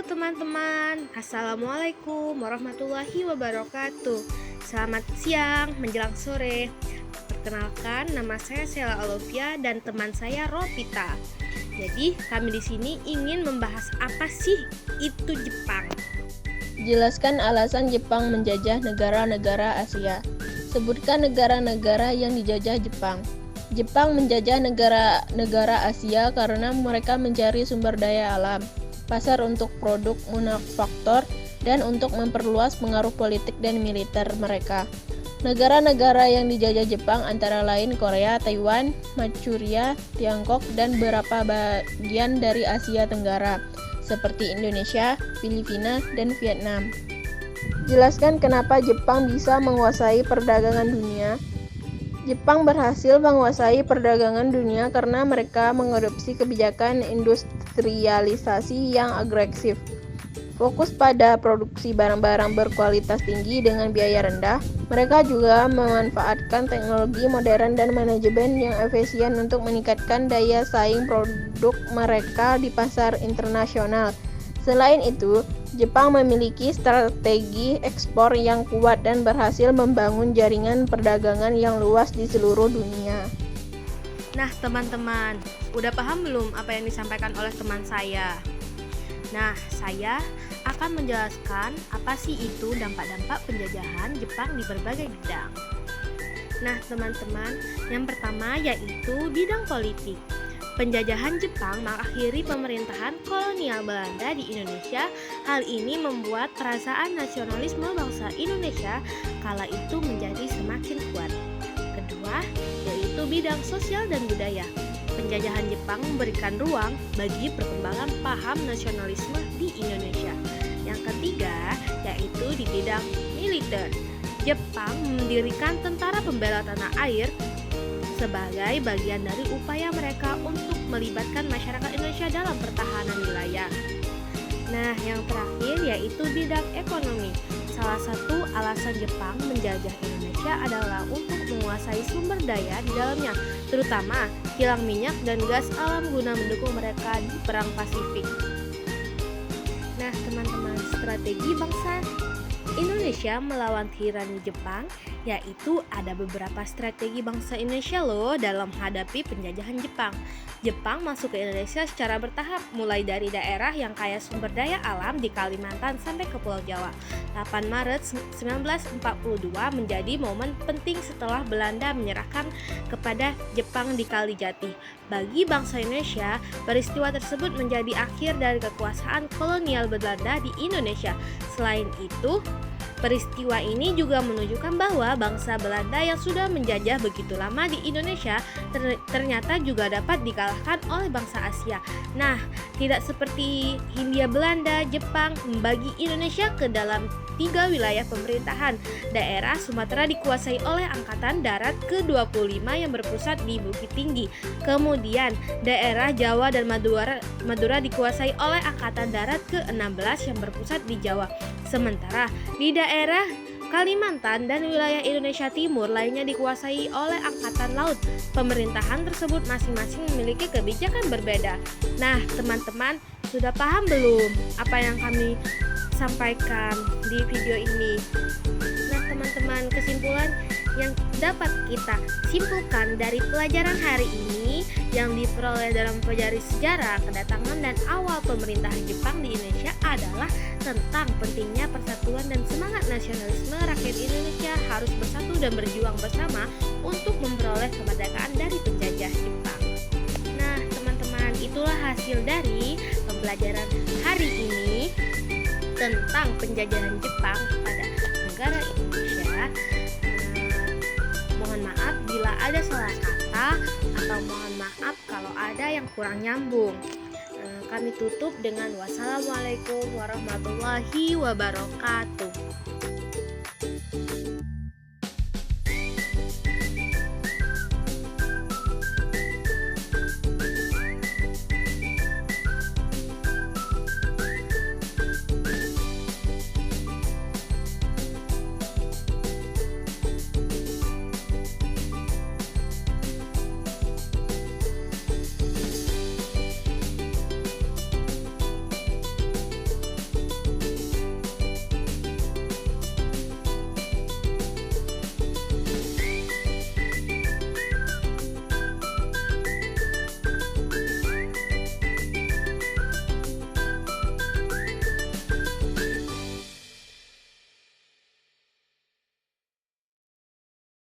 teman-teman, Assalamualaikum warahmatullahi wabarakatuh. Selamat siang menjelang sore. Perkenalkan, nama saya Sela Alofia dan teman saya Ropita. Jadi kami di sini ingin membahas apa sih itu Jepang. Jelaskan alasan Jepang menjajah negara-negara Asia. Sebutkan negara-negara yang dijajah Jepang. Jepang menjajah negara-negara Asia karena mereka mencari sumber daya alam, pasar untuk produk manufaktur, dan untuk memperluas pengaruh politik dan militer mereka. Negara-negara yang dijajah Jepang antara lain Korea, Taiwan, Manchuria, Tiongkok, dan beberapa bagian dari Asia Tenggara, seperti Indonesia, Filipina, dan Vietnam. Jelaskan kenapa Jepang bisa menguasai perdagangan dunia. Jepang berhasil menguasai perdagangan dunia karena mereka mengadopsi kebijakan industrialisasi yang agresif. Fokus pada produksi barang-barang berkualitas tinggi dengan biaya rendah, mereka juga memanfaatkan teknologi modern dan manajemen yang efisien untuk meningkatkan daya saing produk mereka di pasar internasional. Selain itu, Jepang memiliki strategi ekspor yang kuat dan berhasil membangun jaringan perdagangan yang luas di seluruh dunia. Nah teman-teman, udah paham belum apa yang disampaikan oleh teman saya? Nah, saya akan menjelaskan apa sih itu dampak-dampak penjajahan Jepang di berbagai bidang. Nah teman-teman, yang pertama yaitu bidang politik. Penjajahan Jepang mengakhiri pemerintahan kolonial Belanda di Indonesia. Hal ini membuat perasaan nasionalisme bangsa Indonesia kala itu menjadi semakin kuat. Kedua, yaitu bidang sosial dan budaya. Penjajahan Jepang memberikan ruang bagi perkembangan paham nasionalisme di Indonesia. Yang ketiga, yaitu di bidang militer. Jepang mendirikan tentara pembela tanah air sebagai bagian dari upaya mereka untuk melibatkan masyarakat Indonesia dalam pertahanan wilayah. Nah, yang terakhir yaitu bidang ekonomi. Salah satu alasan Jepang menjajah Indonesia adalah untuk menguasai sumber daya di dalamnya, terutama kilang minyak dan gas alam guna mendukung mereka di Perang Pasifik. Nah, teman-teman, strategi bangsa Indonesia melawan tirani Jepang, yaitu ada beberapa strategi bangsa Indonesia loh dalam menghadapi penjajahan Jepang. Jepang masuk ke Indonesia secara bertahap, mulai dari daerah yang kaya sumber daya alam di Kalimantan sampai ke Pulau Jawa. 8 Maret 1942 menjadi momen penting setelah Belanda menyerahkan kepada Jepang di Kalijati. Bagi bangsa Indonesia, peristiwa tersebut menjadi akhir dari kekuasaan kolonial Belanda di Indonesia. Selain itu, peristiwa ini juga menunjukkan bahwa bangsa Belanda yang sudah menjajah begitu lama di Indonesia ternyata juga dapat dikalahkan oleh bangsa Asia. Nah, tidak seperti Hindia Belanda, Jepang membagi Indonesia ke dalam 3 wilayah pemerintahan. Daerah Sumatera dikuasai oleh Angkatan Darat ke-25 yang berpusat di Bukit Tinggi. Kemudian, daerah Jawa dan Madura dikuasai oleh Angkatan Darat ke-16 yang berpusat di Jawa. Sementara di daerah Kalimantan dan wilayah Indonesia Timur lainnya dikuasai oleh Angkatan Laut. Pemerintahan tersebut masing-masing memiliki kebijakan berbeda. Nah, teman-teman, sudah paham belum apa yang kami sampaikan di video ini? Nah, teman-teman, kesimpulan yang dapat kita simpulkan dari pelajaran hari ini yang diperoleh dalam pelajari sejarah kedatangan dan awal pemerintahan Jepang di Indonesia adalah tentang pentingnya persatuan dan semangat nasionalisme rakyat Indonesia harus bersatu dan berjuang bersama untuk memperoleh kemerdekaan dari penjajah Jepang. Nah, teman-teman, itulah hasil dari pembelajaran hari ini tentang penjajahan Jepang pada negara Indonesia. Mohon maaf bila ada salah kata atau mohon maaf kalau ada yang kurang nyambung. Kami tutup dengan wassalamualaikum warahmatullahi wabarakatuh.